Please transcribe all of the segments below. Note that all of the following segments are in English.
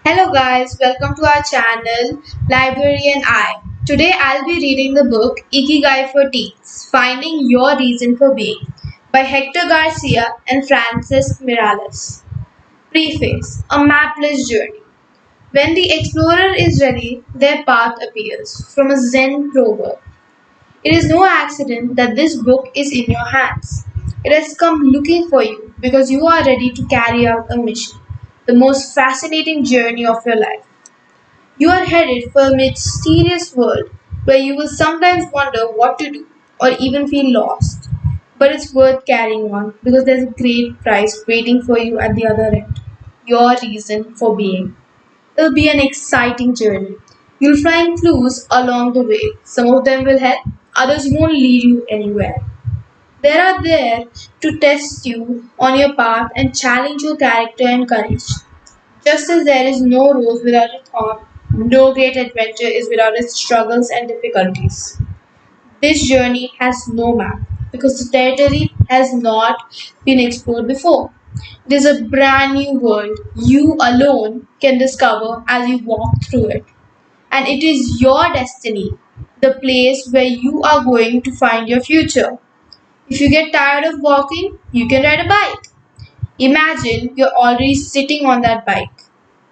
Hello guys, welcome to our channel Library and I. Today I'll be reading the book Ikigai For Teens, Finding Your Reason for Being by Hector Garcia and Francis Miralles. Preface: A mapless journey. When the explorer is ready, their path appears from a Zen proverb. It is no accident that this book is in your hands. It has come looking for you because you are ready to carry out a mission, the most fascinating journey of your life. You are headed for a mysterious world where you will sometimes wonder what to do or even feel lost. But it's worth carrying on because there's a great prize waiting for you at the other end: your reason for being. It'll be an exciting journey. You'll find clues along the way. Some of them will help, others won't lead you anywhere. They are there to test you on your path and challenge your character and courage. Just as there is no rose without a thorn, no great adventure is without its struggles and difficulties. This journey has no map because the territory has not been explored before. It is a brand new world you alone can discover as you walk through it. And it is your destiny, the place where you are going to find your future. If you get tired of walking, you can ride a bike. Imagine you're already sitting on that bike.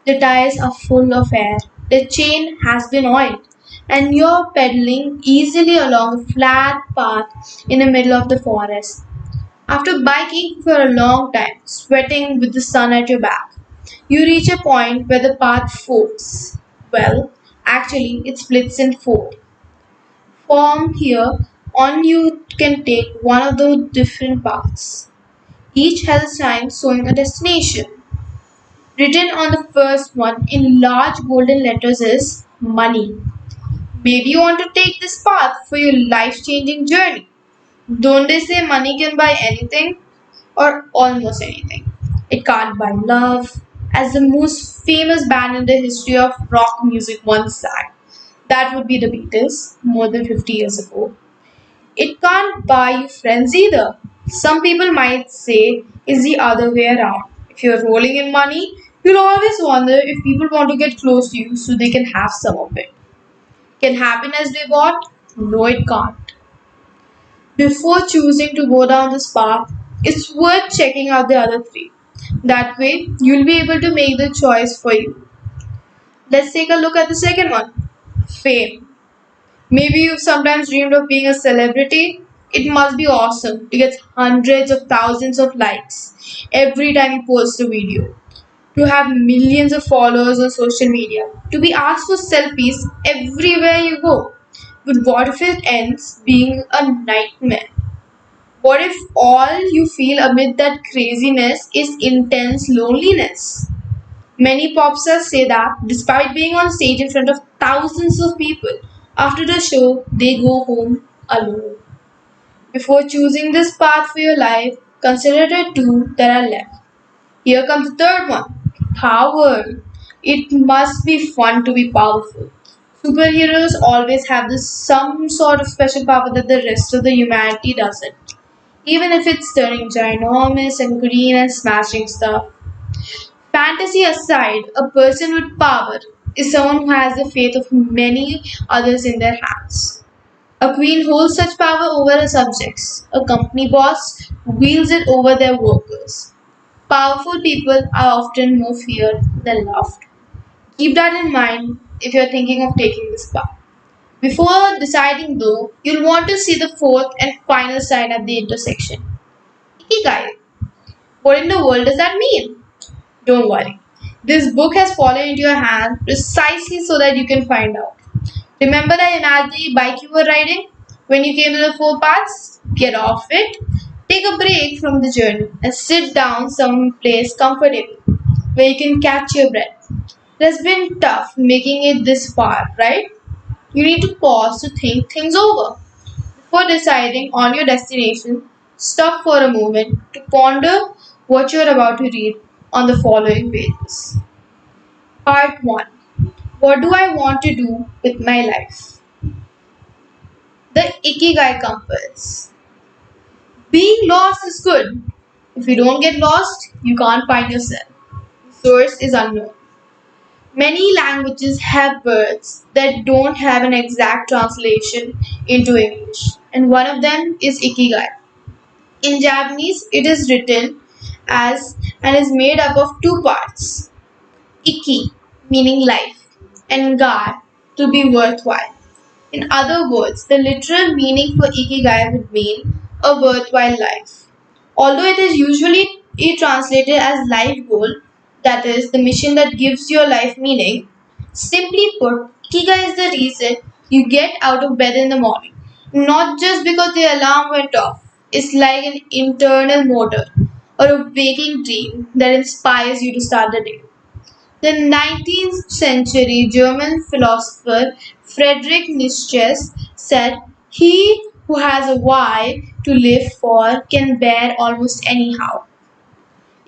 The tires are full of air, the chain has been oiled, and you're pedaling easily along a flat path in the middle of the forest. After biking for a long time, sweating with the sun at your back, you reach a point where the path forks. Well, actually, it splits in four. From here on, you can take one of the different paths. Each has a sign showing a destination. Written on the first one in large golden letters is money. Maybe you want to take this path for your life changing journey. Don't they say money can buy anything? Or almost anything. It can't buy love, as the most famous band in the history of rock music once sang. That would be the Beatles, more than 50 years ago. It can't buy you friends either. Some people might say it's the other way around. If you're rolling in money, you'll always wonder if people want to get close to you so they can have some of it. Can happiness be bought? No, it can't. Before choosing to go down this path, it's worth checking out the other three. That way, you'll be able to make the choice for you. Let's take a look at the second one: fame. Maybe you've sometimes dreamed of being a celebrity. It must be awesome to get hundreds of thousands of likes every time you post a video, to have millions of followers on social media, to be asked for selfies everywhere you go. But what if it ends being a nightmare? What if all you feel amid that craziness is intense loneliness? Many pop stars say that despite being on stage in front of thousands of people, after the show they go home alone. Before choosing this path for your life, consider the two that are left. Here comes the third one: power. It must be fun to be powerful. Superheroes always have this some sort of special power that the rest of the humanity doesn't. Even if it's turning ginormous and green and smashing stuff. Fantasy aside, a person with power is someone who has the faith of many others in their hands. A queen holds such power over her subjects. A company boss wields it over their workers. Powerful people are often more feared than loved. Keep that in mind if you're thinking of taking this path. Before deciding though, you'll want to see the fourth and final sign at the intersection: Ikigai. What in the world does that mean? Don't worry. This book has fallen into your hand precisely so that you can find out. Remember that imaginary bike you were riding? When you came to the four paths? Get off it, take a break from the journey, and sit down someplace comfortable where you can catch your breath. It has been tough making it this far, right? You need to pause to think things over. Before deciding on your destination, stop for a moment to ponder what you're about to read on the following pages. Part 1: What do I want to do with my life? The Ikigai Compass. Being lost is good. If you don't get lost, you can't find yourself. The source is unknown. Many languages have words that don't have an exact translation into English, and one of them is ikigai. In Japanese, it is written as and is made up of two parts: iki, meaning life, and ga, to be worthwhile. In other words, the literal meaning for ikigai would mean a worthwhile life. Although it is usually translated as life goal, that is, the mission that gives your life meaning, simply put, ikigai is the reason you get out of bed in the morning. Not just because the alarm went off. It's like an internal motor or a waking dream that inspires you to start the day. The 19th century German philosopher Friedrich Nietzsche said, "He who has a why to live for can bear almost anyhow."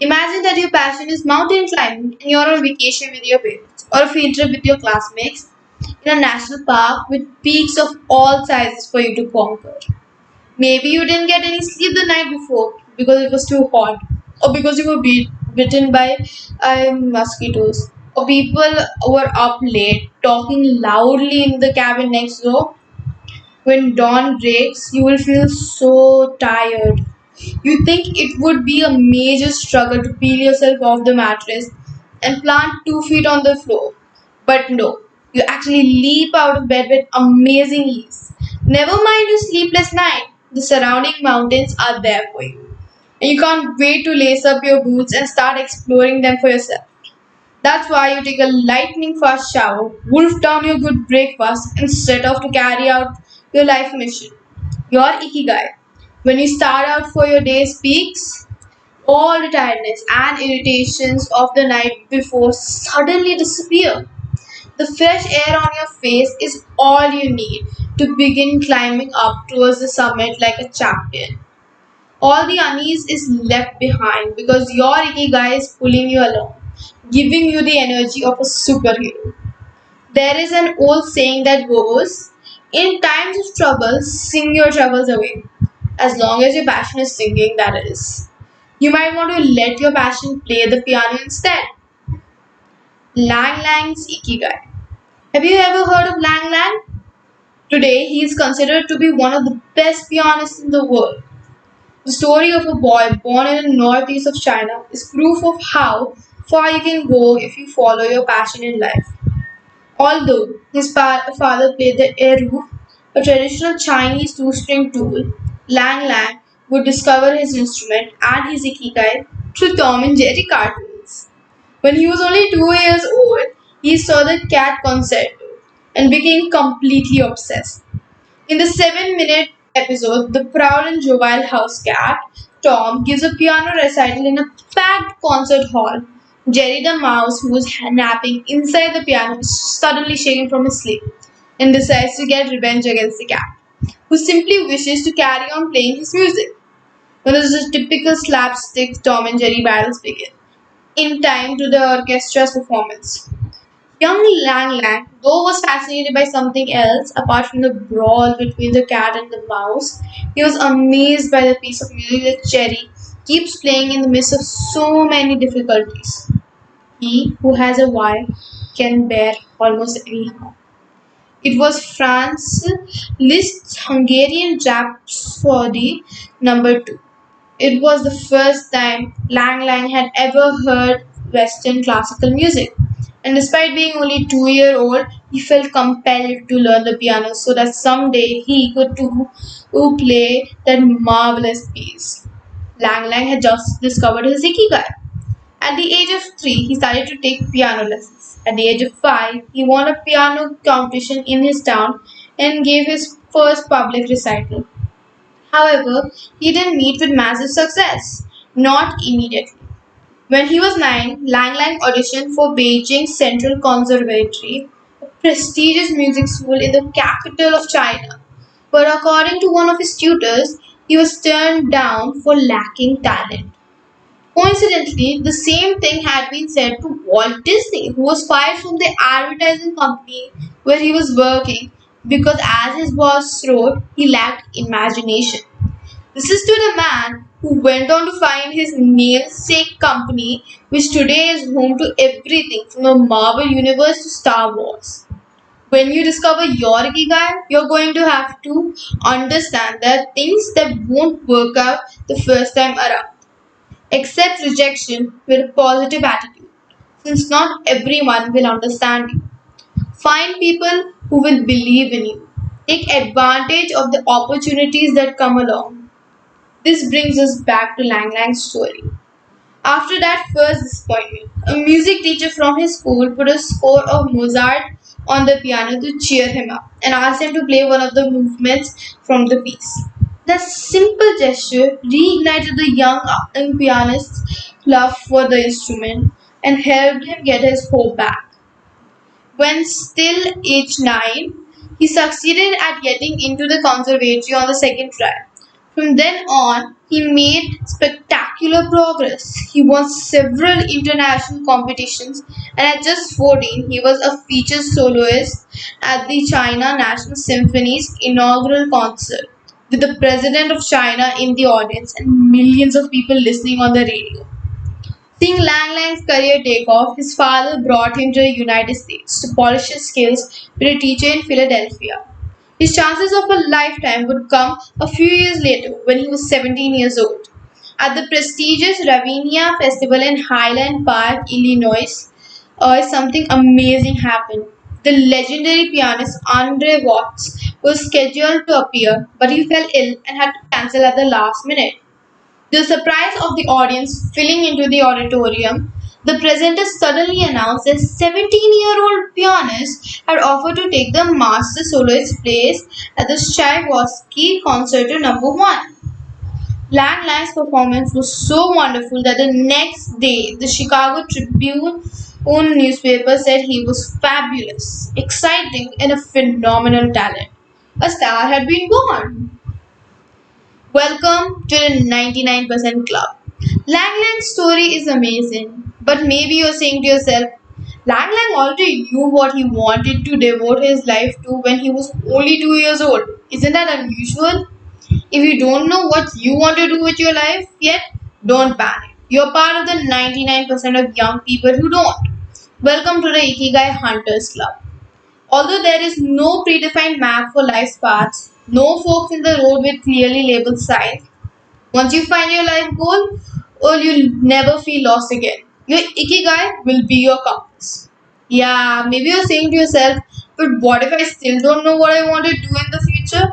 Imagine that your passion is mountain climbing and you're on vacation with your parents or a field trip with your classmates in a national park with peaks of all sizes for you to conquer. Maybe you didn't get any sleep the night before because it was too hot, or because you were bitten by mosquitoes, or people were up late talking loudly in the cabin next door. When dawn breaks, you will feel so tired. You think it would be a major struggle to peel yourself off the mattress and plant 2 feet on the floor. But no, you actually leap out of bed with amazing ease. Never mind your sleepless night, the surrounding mountains are there for you. And you can't wait to lace up your boots and start exploring them for yourself. That's why you take a lightning fast shower, wolf down your good breakfast, and set off to carry out your life mission, your ikigai. When you start out for your day's peaks, all the tiredness and irritations of the night before suddenly disappear. The fresh air on your face is all you need to begin climbing up towards the summit like a champion. All the unease is left behind because your ikigai is pulling you along, giving you the energy of a superhero. There is an old saying that goes, "In times of trouble, sing your troubles away." As long as your passion is singing, that is. You might want to let your passion play the piano instead. Lang Lang's Ikigai. Have you ever heard of Lang Lang? Today, he is considered to be one of the best pianists in the world. The story of a boy born in the northeast of China is proof of how far you can go if you follow your passion in life. Although his father played the erhu, a traditional Chinese two-string tool, Lang Lang would discover his instrument and his ikigai through Tom and Jerry cartoons. When he was only 2 years old, he saw the cat concerto and became completely obsessed. In the 7-minute episode, The Proud and Jovial House Cat, Tom gives a piano recital in a packed concert hall. Jerry the mouse, who is napping inside the piano, is suddenly shaken from his sleep and decides to get revenge against the cat, who simply wishes to carry on playing his music. When the typical slapstick Tom and Jerry battles begin, in time to the orchestra's performance. Young Lang Lang, though, was fascinated by something else apart from the brawl between the cat and the mouse. He was amazed by the piece of music that Cherry keeps playing in the midst of so many difficulties. He who has a why can bear almost anyhow. It was Franz Liszt's Hungarian Rhapsody number 2. It was the first time Lang Lang had ever heard Western classical music. And despite being only 2 years old, he felt compelled to learn the piano so that someday he could too play that marvelous piece. Lang Lang had just discovered his ikigai. At the age of 3, he started to take piano lessons. At the age of 5, he won a piano competition in his town and gave his first public recital. However, he didn't meet with massive success, not immediately. When he was 9, Lang Lang auditioned for Beijing Central Conservatory, a prestigious music school in the capital of China. But according to one of his tutors, he was turned down for lacking talent. Coincidentally, the same thing had been said to Walt Disney, who was fired from the advertising company where he was working because, as his boss wrote, he lacked imagination. This is to the man who went on to find his namesake company, which today is home to everything from the Marvel Universe to Star Wars. When you discover your Ikigai, you're going to have to understand there are things that won't work out the first time around. Accept rejection with a positive attitude, since not everyone will understand you. Find people who will believe in you. Take advantage of the opportunities that come along. This brings us back to Lang Lang's story. After that first disappointment, a music teacher from his school put a score of Mozart on the piano to cheer him up and asked him to play one of the movements from the piece. That simple gesture reignited the young pianist's love for the instrument and helped him get his hope back. When still aged 9, he succeeded at getting into the conservatory on the second try. From then on, he made spectacular progress. He won several international competitions, and at just 14, he was a featured soloist at the China National Symphony's inaugural concert, with the president of China in the audience and millions of people listening on the radio. Seeing Lang Lang's career take off, his father brought him to the United States to polish his skills with a teacher in Philadelphia. His chances of a lifetime would come a few years later when he was 17 years old. At the prestigious Ravinia Festival in Highland Park, Illinois, something amazing happened. The legendary pianist Andre Watts was scheduled to appear, but he fell ill and had to cancel at the last minute. To the surprise of the audience filling into the auditorium, the presenter suddenly announced that 17-year-old pianist had offered to take the master soloist's place at the Tchaikovsky Concerto No. 1. Lang Lang's performance was so wonderful that the next day the Chicago Tribune newspaper said he was fabulous, exciting, and a phenomenal talent. A star had been born. Welcome to the 99% Club. Lang Lang's story is amazing, but maybe you're saying to yourself, Lang Lang already knew what he wanted to devote his life to when he was only 2 years old. Isn't that unusual? If you don't know what you want to do with your life yet, don't panic. You're part of the 99% of young people who don't. Welcome to the Ikigai Hunters Club. Although there is no predefined map for life's paths, no forks in the road with clearly labeled signs, once you find your life goal, you'll never feel lost again. Your Ikigai will be your compass. Yeah, maybe you're saying to yourself, but what if I still don't know what I want to do in the future?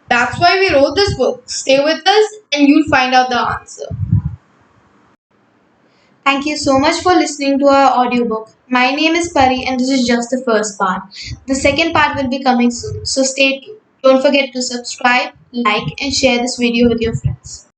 That's why we wrote this book. Stay with us and you'll find out the answer. Thank you so much for listening to our audiobook. My name is Pari and this is just the first part. The second part will be coming soon, so stay tuned. Don't forget to subscribe, like, and share this video with your friends.